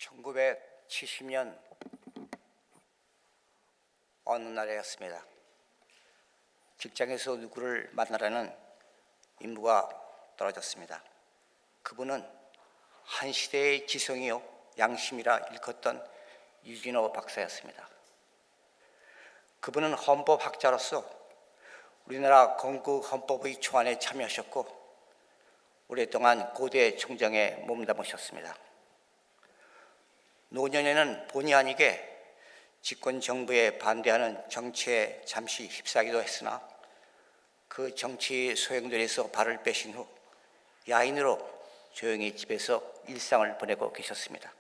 1970년 어느 날이었습니다. 직장에서 누구를 만나라는 임무가 떨어졌습니다. 그분은 한 시대의 지성이요 양심이라 일컫던 유진호 박사였습니다. 그분은 헌법학자로서 우리나라 건국 헌법의 초안에 참여하셨고 오랫동안 고대 총정에 몸담으셨습니다. 노년에는 본의 아니게 집권 정부에 반대하는 정치에 잠시 휩싸기도 했으나 그 정치 소용돌이에서 발을 빼신 후 야인으로 조용히 집에서 일상을 보내고 계셨습니다.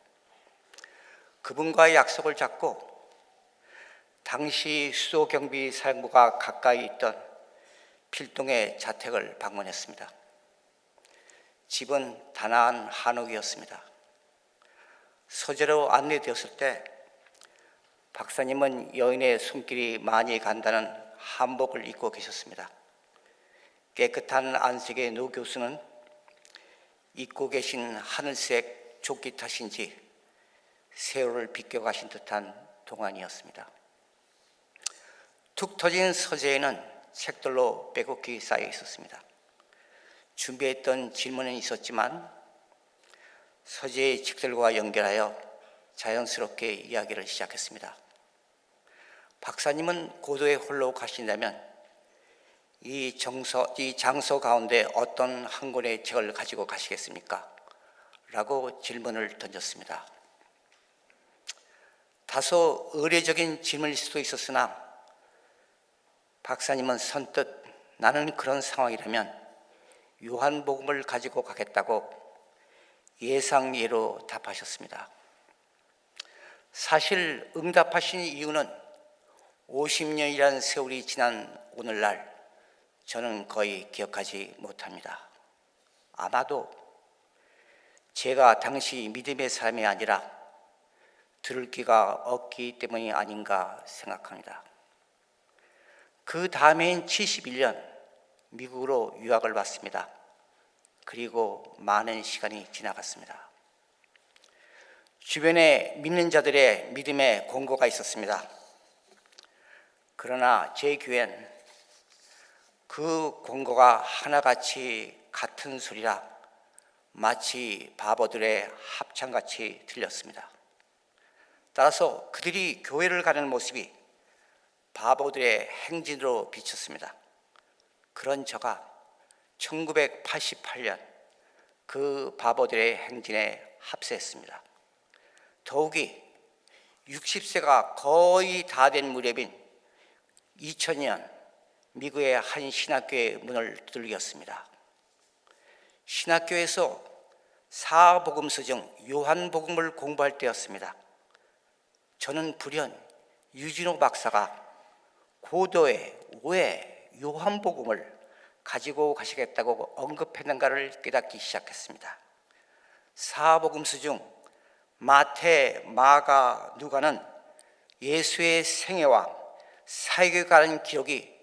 그분과의 약속을 잡고 당시 수도경비사령부가 가까이 있던 필동의 자택을 방문했습니다. 집은 단아한 한옥이었습니다. 서재로 안내되었을 때 박사님은 여인의 손길이 많이 간다는 한복을 입고 계셨습니다. 깨끗한 안색의 노 교수는 입고 계신 하늘색 조끼 탓인지 세월을 비껴가신 듯한 동안이었습니다. 툭 터진 서재에는 책들로 빼곡히 쌓여 있었습니다. 준비했던 질문은 있었지만 서재의 책들과 연결하여 자연스럽게 이야기를 시작했습니다. 박사님은 고도에 홀로 가신다면 이 장소 가운데 어떤 한 권의 책을 가지고 가시겠습니까? 라고 질문을 던졌습니다. 다소 의례적인 질문일 수도 있었으나 박사님은 선뜻 나는 그런 상황이라면 요한복음을 가지고 가겠다고 예상예로 답하셨습니다. 사실 응답하신 이유는 50년이라는 세월이 지난 오늘날 저는 거의 기억하지 못합니다. 아마도 제가 당시 믿음의 사람이 아니라 들을 귀가 없기 때문이 아닌가 생각합니다. 그 다음해인 71년 미국으로 유학을 왔습니다. 그리고 많은 시간이 지나갔습니다. 주변에 믿는 자들의 믿음의 공고가 있었습니다. 그러나 제 귀엔 그 공고가 하나같이 같은 소리라 마치 바보들의 합창같이 들렸습니다. 따라서 그들이 교회를 가는 모습이 바보들의 행진으로 비쳤습니다. 그런 저가 1988년 그 바보들의 행진에 합세했습니다. 더욱이 60세가 거의 다 된 무렵인 2000년 미국의 한 신학교의 문을 두들겼습니다. 신학교에서 사복음서 중 요한복음을 공부할 때였습니다. 저는 불현 유진호 박사가 고도에 왜 요한복음을 가지고 가시겠다고 언급했는가를 깨닫기 시작했습니다. 사복음서 중 마태, 마가, 누가는 예수의 생애와 사역에 관한 기록이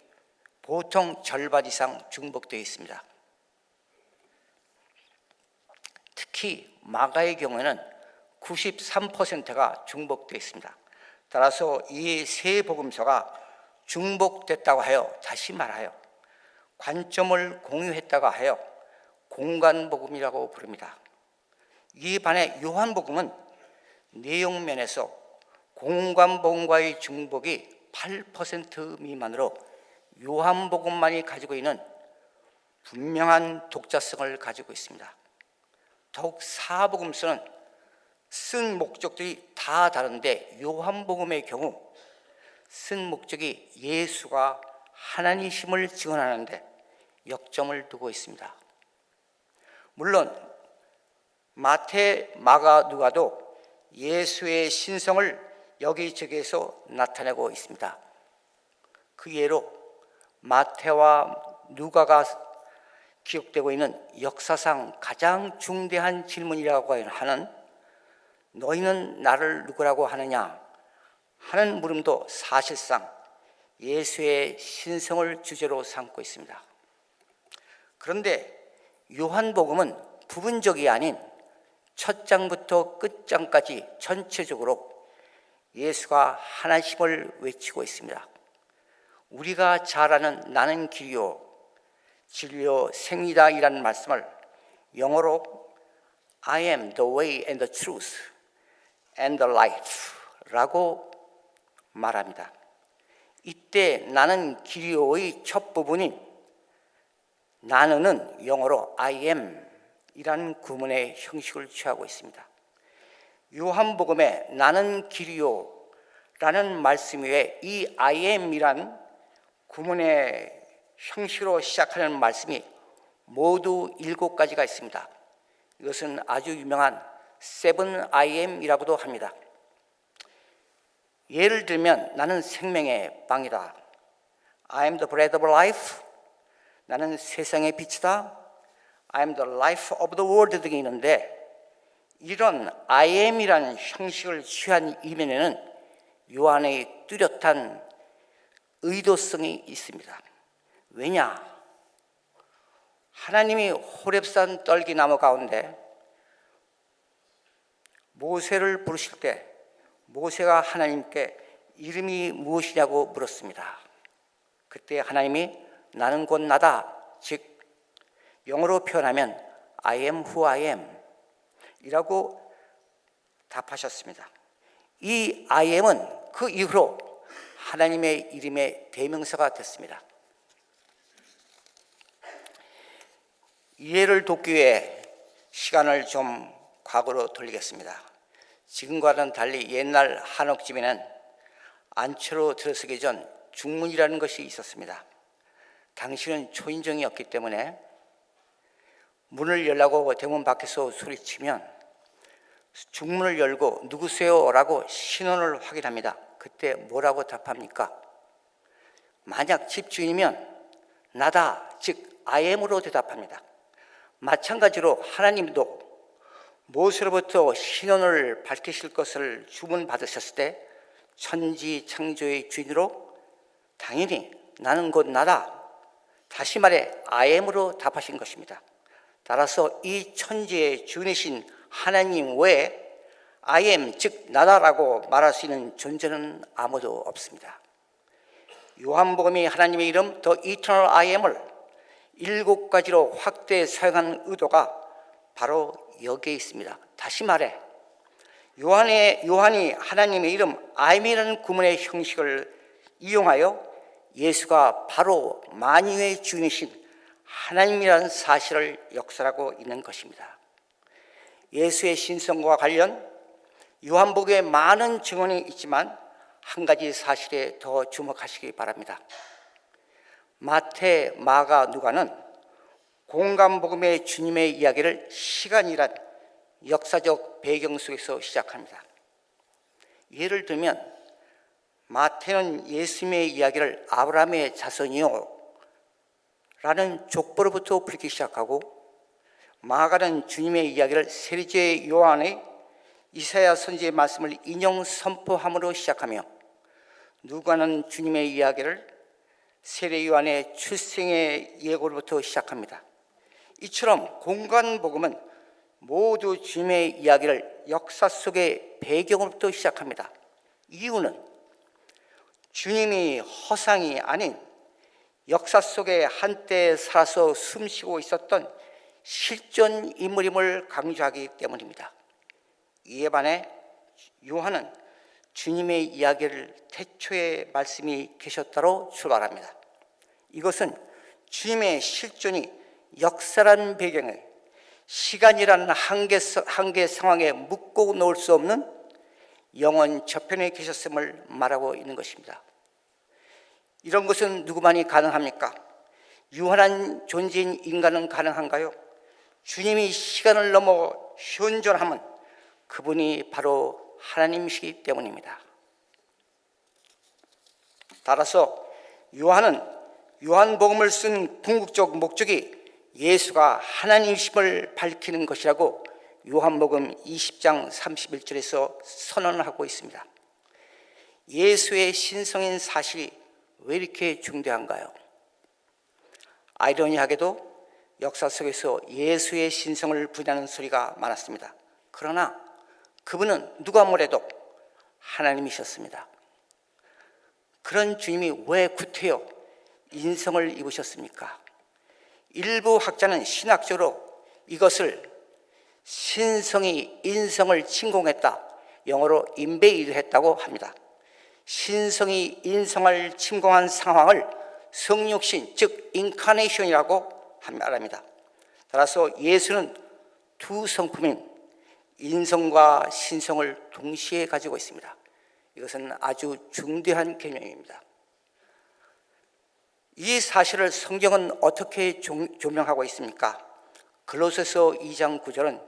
보통 절반 이상 중복되어 있습니다. 특히 마가의 경우에는 93%가 중복되어 있습니다. 따라서 이 세 복음서가 중복됐다고 하여 다시 말하여 관점을 공유했다고 하여 공간복음이라고 부릅니다. 이에 반해 요한복음은 내용면에서 공간복음과의 중복이 8% 미만으로 요한복음만이 가지고 있는 분명한 독자성을 가지고 있습니다. 더욱 사복음서는 쓴 목적들이 다 다른데 요한복음의 경우 쓴 목적이 예수가 하나님이심을 증언하는데 역점을 두고 있습니다. 물론 마태, 마가, 누가도 예수의 신성을 여기저기에서 나타내고 있습니다. 그 예로 마태와 누가가 기록되고 있는 역사상 가장 중대한 질문이라고 하는 너희는 나를 누구라고 하느냐 하는 물음도 사실상 예수의 신성을 주제로 삼고 있습니다. 그런데 요한복음은 부분적이 아닌 첫 장부터 끝장까지 전체적으로 예수가 하나님을 외치고 있습니다. 우리가 잘 아는 나는 길이요 진리요 생이다 이라는 말씀을 영어로 I am the way and the truth and the life 라고 말합니다. 이때 나는 길이요의 첫 부분인 나는은 영어로 I am 이라는 구문의 형식을 취하고 있습니다. 요한복음에 나는 길이요 라는 말씀 위에 이 I am이란 구문의 형식으로 시작하는 말씀이 모두 7가지가 있습니다. 이것은 아주 유명한 7 I am이라고도 합니다. 예를 들면 나는 생명의 빵이다. I am the bread of life. 나는 세상의 빛이다. I am the life of the world 등이 있는데 이런 I am이라는 형식을 취한 이면에는 요한의 뚜렷한 의도성이 있습니다. 왜냐? 하나님이 호렙산 떨기나무 가운데 모세를 부르실 때 모세가 하나님께 이름이 무엇이냐고 물었습니다. 그때 하나님이 나는 곧 나다, 즉 영어로 표현하면 I am who I am 이라고 답하셨습니다. 이 I am은 그 이후로 하나님의 이름의 대명사가 됐습니다. 이해를 돕기 위해 시간을 좀 과거로 돌리겠습니다. 지금과는 달리 옛날 한옥집에는 안채로 들어서기 전 중문이라는 것이 있었습니다. 당시는 초인종이었기 때문에 문을 열라고 대문 밖에서 소리치면 중문을 열고 누구세요? 라고 신원을 확인합니다. 그때 뭐라고 답합니까? 만약 집주인이면 나다, 즉 I am으로 대답합니다. 마찬가지로 하나님도 모세로부터 신원을 밝히실 것을 주문받으셨을 때 천지 창조의 주인으로 당연히 나는 곧 나다, 다시 말해 I am으로 답하신 것입니다. 따라서 이 천지의 주인이신 하나님 외에 I am, 즉 나다라고 말할 수 있는 존재는 아무도 없습니다. 요한복음이 하나님의 이름 The Eternal I am을 7가지로 확대 사용한 의도가 바로 여기에 있습니다. 다시 말해 요한이 하나님의 이름 I am이라는 구문의 형식을 이용하여 예수가 바로 만유의 주인이신 하나님이라는 사실을 역설하고 있는 것입니다. 예수의 신성과 관련 요한복음에 많은 증언이 있지만 한 가지 사실에 더 주목하시기 바랍니다. 마태, 마가, 누가는 공간복음의 주님의 이야기를 시간이란 역사적 배경 속에서 시작합니다. 예를 들면 마태는 예수님의 이야기를 아브라함의 자손이요 라는 족보로부터 풀기 시작하고, 마가는 주님의 이야기를 세리제 요한의 이사야 선지의 말씀을 인용 선포함으로 시작하며, 누가는 주님의 이야기를 세례 요한의 출생의 예고로부터 시작합니다. 이처럼 공간복음은 모두 주님의 이야기를 역사 속의 배경으로부터 시작합니다. 이유는 주님이 허상이 아닌 역사 속에 한때 살아서 숨쉬고 있었던 실존 인물임을 강조하기 때문입니다. 이에 반해 요한은 주님의 이야기를 태초에 말씀이 계셨다로 출발합니다. 이것은 주님의 실존이 역사라는 배경에 시간이라는 한계 상황에 묶고 놓을 수 없는 영원 저편에 계셨음을 말하고 있는 것입니다. 이런 것은 누구만이 가능합니까? 유한한 존재인 인간은 가능한가요? 주님이 시간을 넘어 현존함은 그분이 바로 하나님이시기 때문입니다. 따라서 요한은 요한복음을 쓴 궁극적 목적이 예수가 하나님이심을 밝히는 것이라고 요한복음 20장 31절에서 선언하고 있습니다. 예수의 신성인 사실이 왜 이렇게 중대한가요? 아이러니하게도 역사 속에서 예수의 신성을 부인하는 소리가 많았습니다. 그러나 그분은 누가 뭐래도 하나님이셨습니다. 그런 주님이 왜 구태여 인성을 입으셨습니까? 일부 학자는 신학적으로 이것을 신성이 인성을 침공했다, 영어로 인베이드 했다고 합니다. 신성이 인성을 침공한 상황을 성육신, 즉 인카네이션이라고 말합니다. 따라서 예수는 두 성품인 인성과 신성을 동시에 가지고 있습니다. 이것은 아주 중대한 개념입니다. 이 사실을 성경은 어떻게 조명하고 있습니까? 골로새서 2장 9절은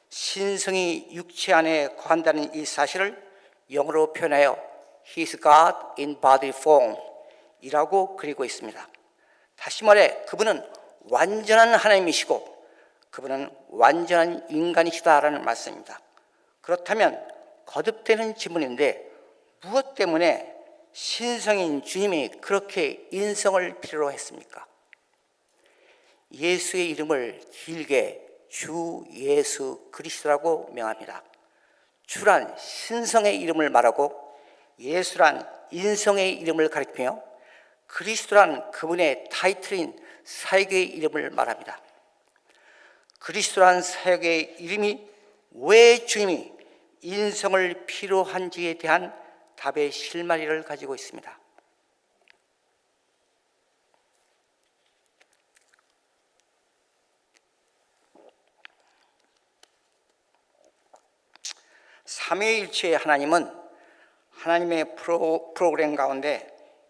신성이 육체 안에 거한다는 이 사실을 영어로 표현하여 He is God in body form 이라고 그리고 있습니다. 다시 말해 그분은 완전한 하나님이시고 그분은 완전한 인간이시다라는 말씀입니다. 그렇다면 거듭되는 질문인데 무엇 때문에 신성인 주님이 그렇게 인성을 필요로 했습니까? 예수의 이름을 길게 주 예수 그리스도라고 명합니다. 주란 신성의 이름을 말하고 예수란 인성의 이름을 가리키며 그리스도란 그분의 타이틀인 사역의 이름을 말합니다. 그리스도란 사역의 이름이 왜 주님이 인성을 필요한지에 대한 답의 실마리를 가지고 있습니다. 삼위일체의 하나님은 하나님의 프로그램 가운데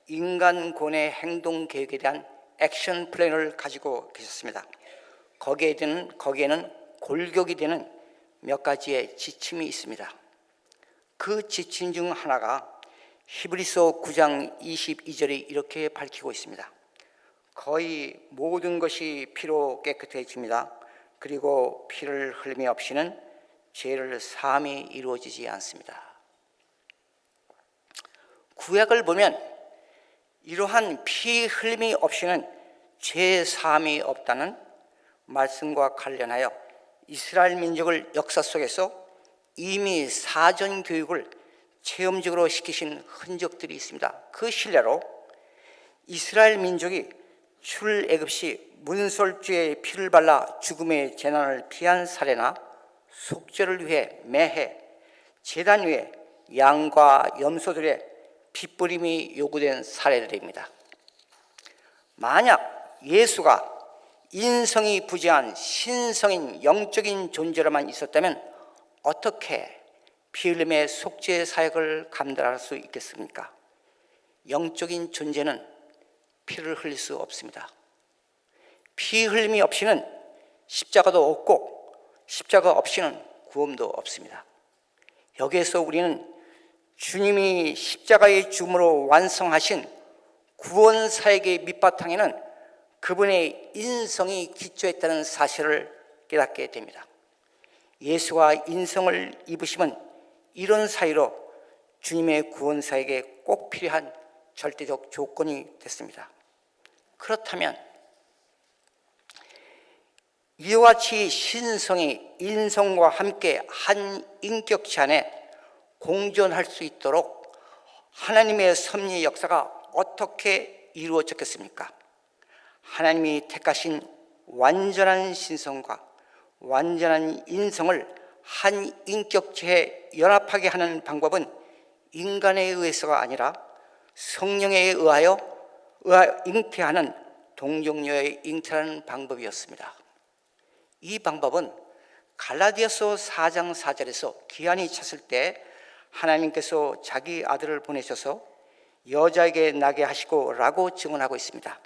인간권의 행동 계획에 대한 액션 플랜을 가지고 계셨습니다. 거기에는 골격이 되는 몇 가지의 지침이 있습니다. 그 지침 중 하나가 히브리서 9장 22절이 이렇게 밝히고 있습니다. 거의 모든 것이 피로 깨끗해집니다. 그리고 피를 흘림이 없이는 죄를 사함이 이루어지지 않습니다. 구약을 보면 이러한 피 흘림이 없이는 죄 사함이 없다는 말씀과 관련하여 이스라엘 민족을 역사 속에서 이미 사전 교육을 체험적으로 시키신 흔적들이 있습니다. 그 실례로 이스라엘 민족이 출애굽 시 문설주에 피를 발라 죽음의 재난을 피한 사례나 속죄를 위해 매해 제단 위에 양과 염소들의 핏부림이 요구된 사례들입니다. 만약 예수가 인성이 부재한 신성인 영적인 존재로만 있었다면 어떻게 피 흘림의 속죄 사역을 감당할 수 있겠습니까? 영적인 존재는 피를 흘릴 수 없습니다. 피 흘림이 없이는 십자가도 없고 십자가 없이는 구원도 없습니다. 여기에서 우리는 주님이 십자가의 죽음으로 완성하신 구원 사역의 밑바탕에는 그분의 인성이 기초했다는 사실을 깨닫게 됩니다. 예수가 인성을 입으심은 이런 사이로 주님의 구원 사역에 꼭 필요한 절대적 조건이 됐습니다. 그렇다면 이와 같이 신성이 인성과 함께 한 인격체 안에 공존할 수 있도록 하나님의 섭리 역사가 어떻게 이루어졌겠습니까? 하나님이 택하신 완전한 신성과 완전한 인성을 한 인격체에 연합하게 하는 방법은 인간에 의해서가 아니라 성령에 의하여 잉태하는 동정녀의 잉태하는 방법이었습니다. 이 방법은 갈라디아서 4장 4절에서 기한이 찼을 때 하나님께서 자기 아들을 보내셔서 여자에게 나게 하시고 라고 증언하고 있습니다.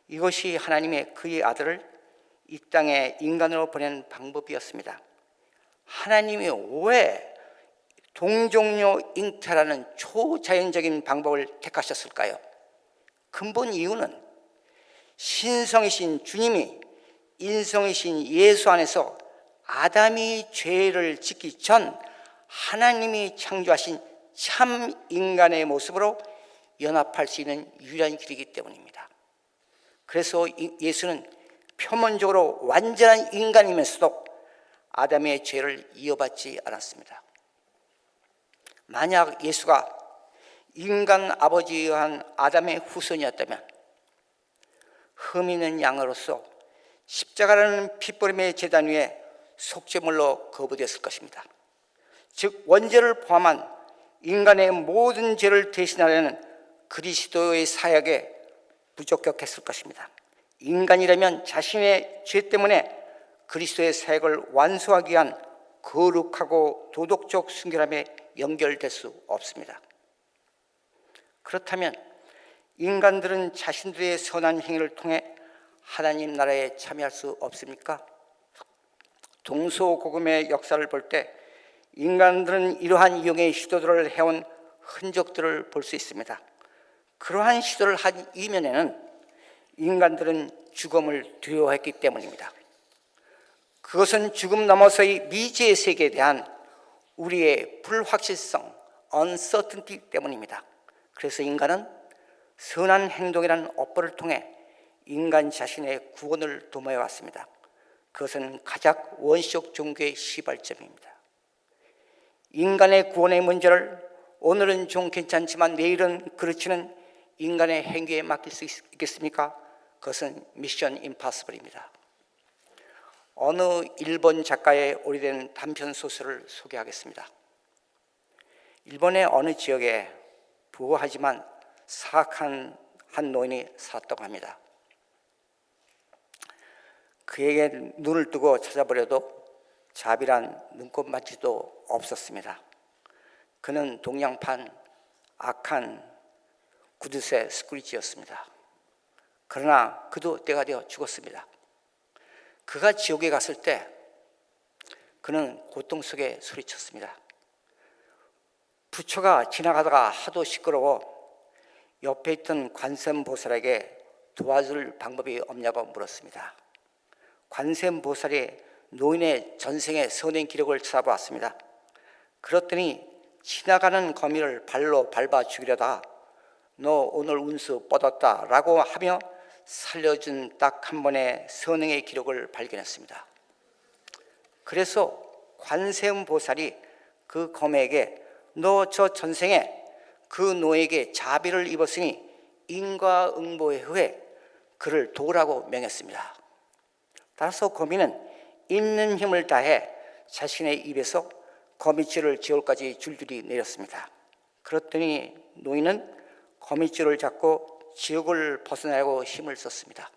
이것이 하나님의 그의 아들을 이 땅에 인간으로 보낸 방법이었습니다. 하나님이 왜 동정녀 잉태라는 초자연적인 방법을 택하셨을까요? 근본 이유는 신성이신 주님이 인성이신 예수 안에서 아담이 죄를 짓기 전 하나님이 창조하신 참 인간의 모습으로 연합할 수 있는 유일한 길이기 때문입니다. 그래서 예수는 표면적으로 완전한 인간이면서도 아담의 죄를 이어받지 않았습니다. 만약 예수가 인간 아버지에 의한 아담의 후손이었다면 흠 있는 양으로서 십자가라는 핏부림의 제단 위에 속죄물로 거부되었을 것입니다. 즉 원죄를 포함한 인간의 모든 죄를 대신하려는 그리스도의 사역에 부적격했을 것입니다. 인간이라면 자신의 죄 때문에 그리스도의 사역을 완수하기 위한 거룩하고 도덕적 순결함에 연결될 수 없습니다. 그렇다면 인간들은 자신들의 선한 행위를 통해 하나님 나라에 참여할 수 없습니까? 동서고금의 역사를 볼 때 인간들은 이러한 이용의 시도들을 해온 흔적들을 볼 수 있습니다. 그러한 시도를 한 이면에는 인간들은 죽음을 두려워했기 때문입니다. 그것은 죽음 너머서의 미지의 세계에 대한 우리의 불확실성, uncertainty 때문입니다. 그래서 인간은 선한 행동이라는 업보를 통해 인간 자신의 구원을 도모해 왔습니다. 그것은 가장 원시적 종교의 시발점입니다. 인간의 구원의 문제를 오늘은 좀 괜찮지만 내일은 그렇지는 인간의 행위에 맡길 수 있겠습니까? 그것은 미션 임파서블입니다. 어느 일본 작가의 오래된 단편 소설을 소개하겠습니다. 일본의 어느 지역에 부유하지만 사악한 한 노인이 살았다고 합니다. 그에게 눈을 뜨고 찾아보려도 자비란 눈꼽만치도 없었습니다. 그는 동양판 악한 구두쇠 스크리치였습니다. 그러나 그도 때가 되어 죽었습니다. 그가 지옥에 갔을 때 그는 고통 속에 소리쳤습니다. 부처가 지나가다가 하도 시끄러워 옆에 있던 관세음보살에게 도와줄 방법이 없냐고 물었습니다. 관세음보살이 노인의 전생의 선행 기록을 찾아보았습니다. 그랬더니 지나가는 거미를 발로 밟아 죽이려다 너 오늘 운수 뻗었다 라고 하며 살려준 딱 한 번의 선행의 기록을 발견했습니다. 그래서 관세음보살이 그 거미에게 너 저 전생에 그 노에게 자비를 입었으니 인과응보의 후에 그를 도우라고 명했습니다. 따라서 거미는 있는 힘을 다해 자신의 입에서 거미줄을 지옥까지 줄줄이 내렸습니다. 그랬더니 노인은 거미줄을 잡고 지옥을 벗어나려고 힘을 썼습니다.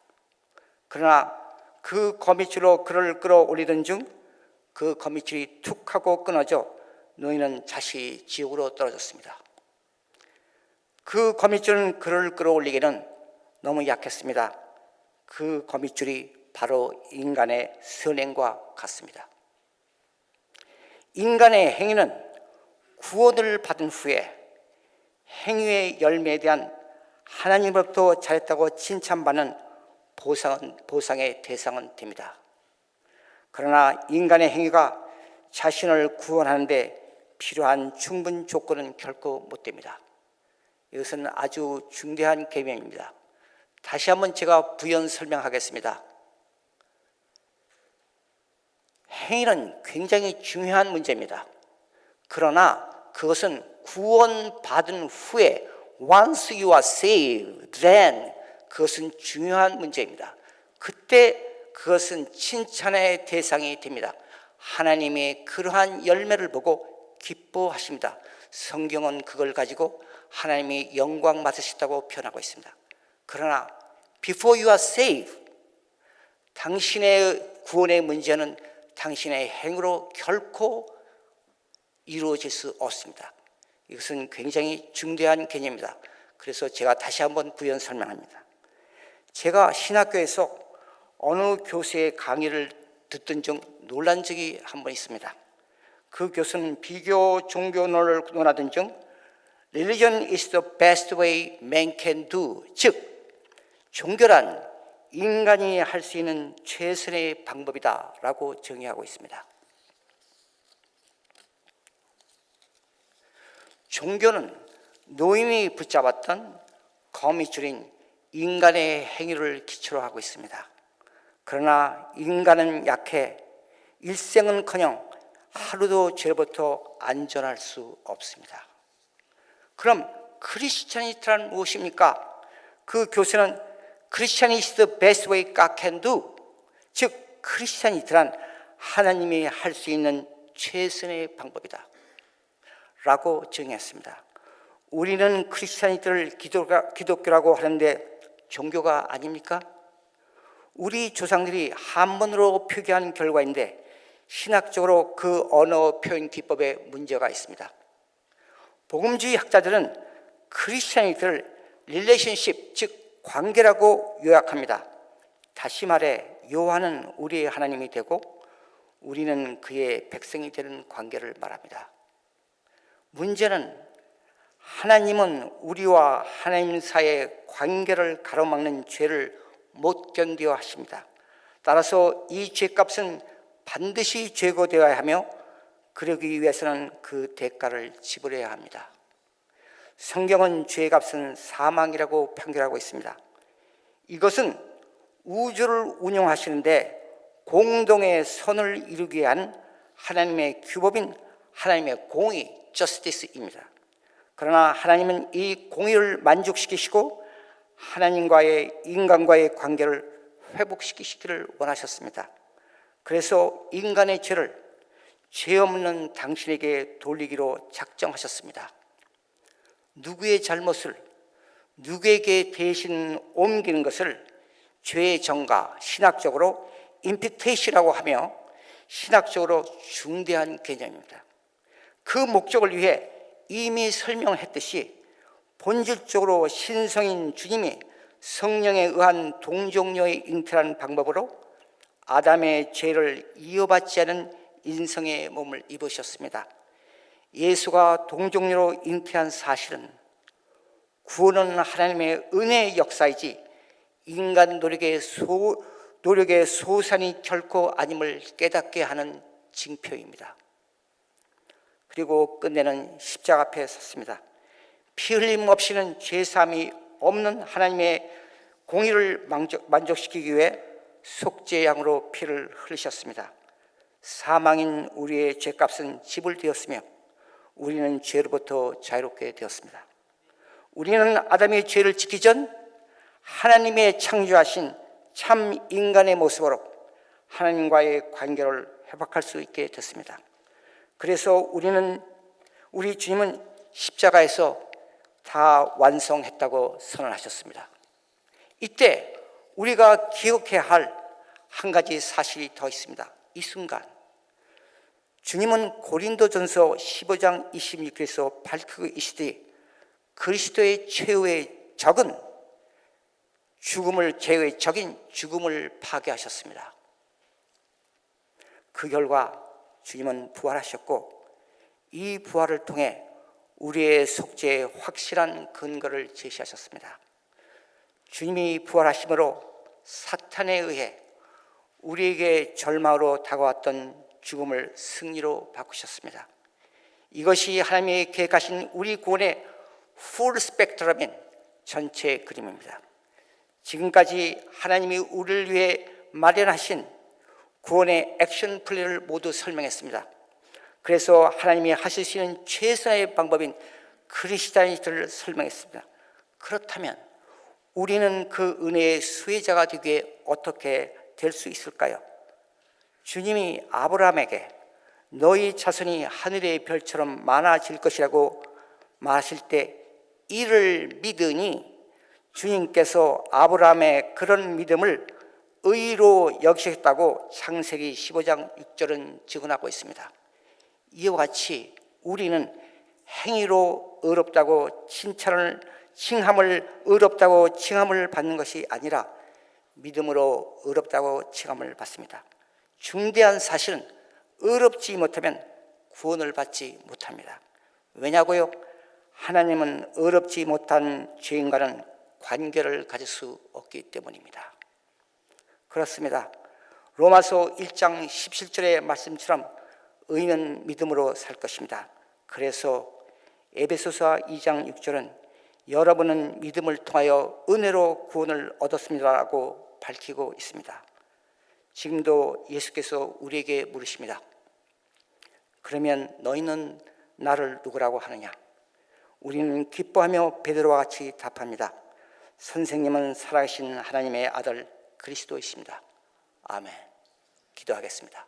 그러나 그 거미줄로 그를 끌어올리던 중 그 거미줄이 툭 하고 끊어져 노인은 다시 지옥으로 떨어졌습니다. 그 거미줄은 그를 끌어올리기는 너무 약했습니다. 그 거미줄이 바로 인간의 선행과 같습니다. 인간의 행위는 구원을 받은 후에 행위의 열매에 대한 하나님으로부터 잘했다고 칭찬받는 보상의 대상은 됩니다. 그러나 인간의 행위가 자신을 구원하는 데 필요한 충분 조건은 결코 못 됩니다. 이것은 아주 중대한 개념입니다. 다시 한번 제가 부연 설명하겠습니다. 행위는 굉장히 중요한 문제입니다. 그러나 그것은 구원받은 후에 once you are saved, then 그것은 중요한 문제입니다. 그때 그것은 칭찬의 대상이 됩니다. 하나님의 그러한 열매를 보고 기뻐하십니다. 성경은 그걸 가지고 하나님이 영광 받으셨다고 표현하고 있습니다. 그러나 before you are saved, 당신의 구원의 문제는 당신의 행위로 결코 이루어질 수 없습니다. 이것은 굉장히 중대한 개념입니다. 그래서 제가 다시 한번 부연 설명합니다. 제가 신학교에서 어느 교수의 강의를 듣던 중 놀란 적이 한 번 있습니다. 그 교수는 비교 종교론을 논하던 중 Religion is the best way man can do, 즉 종교란 인간이 할 수 있는 최선의 방법이다라고 정의하고 있습니다. 종교는 노인이 붙잡았던 거미줄인 인간의 행위를 기초로 하고 있습니다. 그러나 인간은 약해 일생은커녕 하루도 죄로부터 안전할 수 없습니다. 그럼 크리스찬이란 무엇입니까? 그 교수는 Christianity is the best way God can do. 즉 크리스찬이란 하나님이 할 수 있는 최선의 방법이다 라고 정의했습니다. 우리는 크리스찬이들을 기독교라고 하는데 종교가 아닙니까? 우리 조상들이 한문으로 표기한 결과인데 신학적으로 그 언어 표현 기법에 문제가 있습니다. 복음주의 학자들은 크리스찬이들을 릴레이션십, 즉 관계라고 요약합니다. 다시 말해 요한은 우리의 하나님이 되고 우리는 그의 백성이 되는 관계를 말합니다. 문제는 하나님은 우리와 하나님 사이의 관계를 가로막는 죄를 못 견뎌 하십니다. 따라서 이 죄값은 반드시 제거되어야 하며 그러기 위해서는 그 대가를 지불해야 합니다. 성경은 죄값은 사망이라고 판결하고 있습니다. 이것은 우주를 운영하시는데 공동의 선을 이루기 위한 하나님의 규범인 하나님의 공의, justice입니다. 그러나 하나님은 이 공의를 만족시키시고 하나님과의 인간과의 관계를 회복시키시기를 원하셨습니다. 그래서 인간의 죄를 죄 없는 당신에게 돌리기로 작정하셨습니다. 누구의 잘못을 누구에게 대신 옮기는 것을 죄의 전가, 신학적으로 임피테이시라고 하며 신학적으로 중대한 개념입니다. 그 목적을 위해 이미 설명했듯이 본질적으로 신성인 주님이 성령에 의한 동정녀의 잉태라는 방법으로 아담의 죄를 이어받지 않은 인성의 몸을 입으셨습니다. 예수가 동정녀로 잉태한 사실은 구원은 하나님의 은혜의 역사이지 인간 노력의 소산이 결코 아님을 깨닫게 하는 징표입니다. 그리고 끝내는 십자가 앞에 섰습니다. 피 흘림 없이는 죄사함이 없는 하나님의 공의를 만족시키기 위해 속죄양으로 피를 흘리셨습니다. 사망인 우리의 죄값은 지불되었으며 우리는 죄로부터 자유롭게 되었습니다. 우리는 아담의 죄를 짓기 전 하나님의 창조하신 참 인간의 모습으로 하나님과의 관계를 회복할 수 있게 됐습니다. 그래서 우리 주님은 십자가에서 다 완성했다고 선언하셨습니다. 이때 우리가 기억해야 할 한 가지 사실이 더 있습니다. 이 순간 주님은 고린도전서 15장 26절에서 밝히고 계시되 그리스도의 최후의 적은 최후의 적인 죽음을 파괴하셨습니다. 그 결과 주님은 부활하셨고 이 부활을 통해 우리의 속죄의 확실한 근거를 제시하셨습니다. 주님이 부활하심으로 사탄에 의해 우리에게 절망으로 다가왔던 죽음을 승리로 바꾸셨습니다. 이것이 하나님이 계획하신 우리 구원의 풀 스펙트럼인 전체 그림입니다. 지금까지 하나님이 우리를 위해 마련하신 구원의 액션 플랜을 모두 설명했습니다. 그래서 하나님이 하실 수 있는 최선의 방법인 크리스찬이들을 설명했습니다. 그렇다면 우리는 그 은혜의 수혜자가 되기에 어떻게 될 수 있을까요? 주님이 아브라함에게 너희 자손이 하늘의 별처럼 많아질 것이라고 말하실 때 이를 믿으니 주님께서 아브라함의 그런 믿음을 의로 여기셨다고 창세기 15장 6절은 증언하고 있습니다. 이와 같이 우리는 행위로 의롭다고 의롭다고 칭함을 받는 것이 아니라 믿음으로 의롭다고 칭함을 받습니다. 중대한 사실은 의롭지 못하면 구원을 받지 못합니다. 왜냐고요? 하나님은 의롭지 못한 죄인과는 관계를 가질 수 없기 때문입니다. 그렇습니다. 로마서 1장 17절의 말씀처럼 의인은 믿음으로 살 것입니다. 그래서 에베소서 2장 6절은 여러분은 믿음을 통하여 은혜로 구원을 얻었습니다라고 밝히고 있습니다. 지금도 예수께서 우리에게 물으십니다. 그러면 너희는 나를 누구라고 하느냐? 우리는 기뻐하며 베드로와 같이 답합니다. 선생님은 살아계신 하나님의 아들 그리스도이십니다. 아멘. 기도하겠습니다.